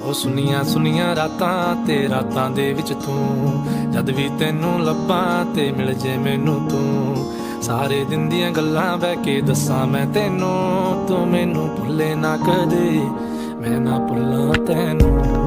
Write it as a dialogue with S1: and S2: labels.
S1: ਉਹ ਸੁਨੀਆਂ ਸੁਨੀਆਂ ਰਾਤਾਂ ਤੇ ਰਾਤਾਂ ਦੇ ਵਿੱਚ ਤੂੰ ਜਦ ਵੀ ਤੈਨੂੰ ਲੱਭਾਂ ਤੇ ਮਿਲ ਜੇ ਮੈਨੂੰ ਤੂੰ ਸਾਰੇ ਦਿਨ ਦੀਆਂ ਗੱਲਾਂ ਬਹਿ ਕੇ ਦੱਸਾਂ ਮੈਂ ਤੈਨੂੰ ਤੂੰ ਮੈਨੂੰ ਭੁੱਲੇ ਨਾ ਕਦੇ ਮੈਂ ਨਾ ਭੁੱਲਾਂ ਤੈਨੂੰ।